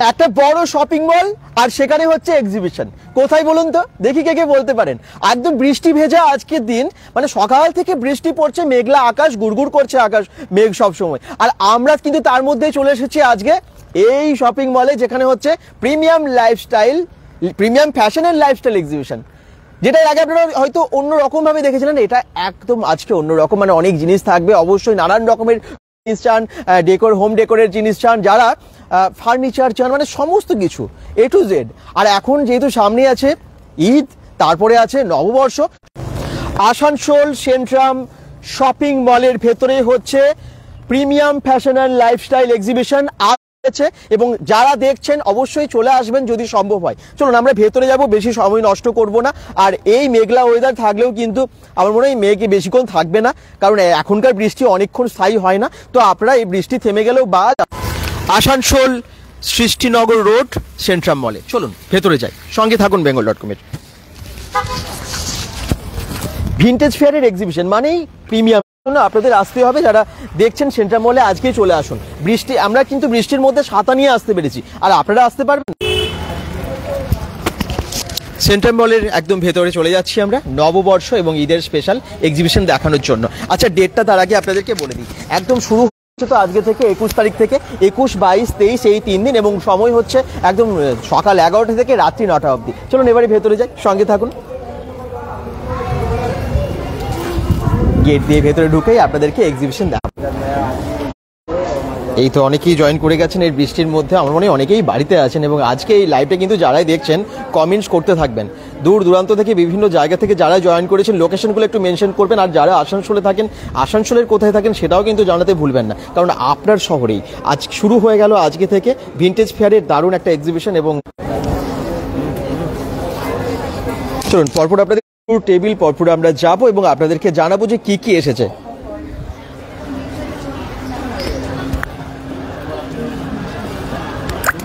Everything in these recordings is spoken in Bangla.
একটা বড় শপিং মল আর সেখানে হচ্ছে এক্সিবিশন। কোথায় বলুন তো, দেখি কে কে বলতে পারেন। একদম বৃষ্টি ভেজা আজকের দিন, মানে সকাল থেকে বৃষ্টি পড়ছে, মেঘলা আকাশ, গুড়গুড় করছে আকাশ, মেঘ সব সময়। আর আমরা কিন্তু তার মধ্যে চলে এসেছি আজকে এই শপিং মলে, যেখানে হচ্ছে premium lifestyle, premium fashion and lifestyle exhibition. যেটা আগে আপনারা হয়তো অন্য রকম ভাবে দেখেছিলেন, এটা একদম আজকে অন্য রকম। মানে অনেক জিনিস থাকবে, অবশ্যই নানান রকমের জিনিস চান, ডেকোর, হোম ডেকোরের জিনিস চান, যারা ফার্নিচার চান, মানে সমস্ত কিছু এ টু জেড। আর এখন যেহেতু সামনে আছে ঈদ, তারপরে আছে নববর্ষ, আসানসোল সেন্ট্রাম শপিং মলের ভেতরে হচ্ছে premium fashion and lifestyle exhibition আছে। এবং যারা দেখছেন অবশ্যই চলে আসবেন যদি সম্ভব হয়। চলুন আমরা ভেতরে যাব, বেশি সময় নষ্ট করব না। আর এই মেঘলা ওয়েদার থাকলেও কিন্তু আমার মনে হয় মেঘ বেশিক্ষণ থাকবে না, কারণ এখনকার বৃষ্টি অনেকক্ষণ স্থায়ী হয় না। তো আপনারা এই বৃষ্টি থেমে গেলেও বা আসানসোল সৃষ্টিনগর রোড সেন্ট্রাম মলে চলুন ভেতরে যাই, সঙ্গে থাকুন bengal.com-এর। ভিনটেজ ফেয়ারের এক্সিবিশন মানেই প্রিমিয়াম, আপনাদের আসতে হবে। যারা দেখছেন সেন্ট্রাম মলে আজকেই চলে আসুন। বৃষ্টি, আমরা কিন্তু বৃষ্টির মধ্যে ছাতা নিয়ে আসতে পেরেছি, আর আপনারা আসতে পারবেন। সেন্ট্রাম মলের একদম ভেতরে চলে যাচ্ছি আমরা নববর্ষ এবং ঈদের স্পেশাল এক্সিবিশন দেখানোর জন্য। আচ্ছা, ডেটটা তার আগে আপনাদেরকে বলে দিই। একদম শুরু তো আজকে থেকে 21 তারিখ থেকে 21, 22, 23 এই 3 দিন, এবং সময় হচ্ছে একদম সকাল 11টা থেকে রাত্রি 9টা অবধি। চলুন এবারে ভেতরে যাই, সঙ্গে থাকুন। গেট দিয়ে ভেতরে ঢুকেই আপনাদেরকে এক্সিবিশন দেখাবো। এই তো অনেকেই জয়েন করে গেছেন এই বৃষ্টির মধ্যে, আমার মনে হয় অনেকেই বাড়িতে আছেন। এবং আজকে এই লাইভটা কিন্তু যারাই দেখছেন কমেন্টস করতে থাকবেন, দূর দূরান্ত থেকে বিভিন্ন জায়গা থেকে যারা জয়েন করেছেন লোকেশনগুলো একটু মেনশন করবেন। আর যারা আসানসোলে থাকেন, আসানসোলের কোথায় থাকেন সেটাও কিন্তু জানাতে ভুলবেন না, কারণ আপনার শহরেই আজ শুরু হয়ে গেল আজকে থেকে ভিনটেজ ফেয়ারের দারুণ একটা এক্সিবিশন। এবং চলুন পরপর আপনাদের টেবিল পরপর আমরা যাব এবং আপনাদেরকে জানাবো যে কি কি এসেছে।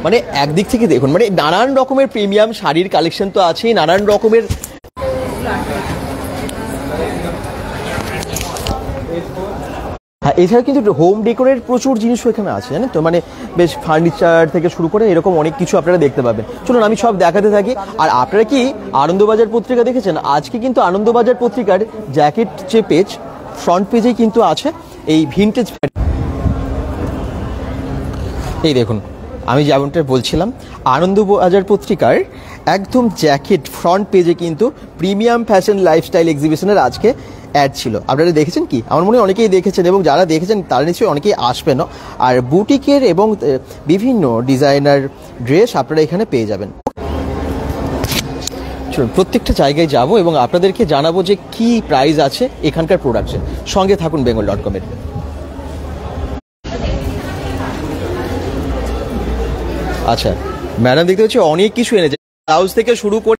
মানে একদিক থেকে দেখুন, মানে নানান রকমের প্রিমিয়াম শাড়ির কালেকশন তো আছেই, নানান রকমের হ্যাঁ, এছাড়া কিন্তু হোম ডেকোরের প্রচুর জিনিসও এখানে আছে, জানেন তো। মানে বেশ ফার্নিচার থেকে শুরু করে এরকম অনেক কিছু আপনারা দেখতে পাবেন। চলুন আমি সব দেখাতে থাকি। আর আপনারা কি আনন্দবাজার পত্রিকা দেখেছেন? আজকে কিন্তু আনন্দবাজার পত্রিকার জ্যাকেট যে পেজ, ফ্রন্ট পেজেই কিন্তু আছে এই ভিনটেজ। এই দেখুন, আমি যেমনটা বলছিলাম, আনন্দবাজার পত্রিকার একদম জ্যাকেট ফ্রন্ট পেজে কিন্তু প্রিমিয়াম ফ্যাশন লাইফস্টাইল এক্সিবিশনের আজকে অ্যাড ছিল। আপনারা দেখেছেন কি? আমার মনে হয় অনেকেই দেখেছেন, এবং যারা দেখেছেন তারা নিশ্চয়ই অনেকেই আসবেনও। আর বুটিকের এবং বিভিন্ন ডিজাইনার ড্রেস আপনারা এখানে পেয়ে যাবেন। চলুন প্রত্যেকটা জায়গায় যাব এবং আপনাদেরকে জানাবো যে কি প্রাইস আছে এখানকার প্রোডাক্টসের। সঙ্গে থাকুন bengal.com-এর। আচ্ছা, ম্যাডাম দেখতে হচ্ছে অনেক কিছু এনেছে, ব্লাউজ থেকে শুরু করে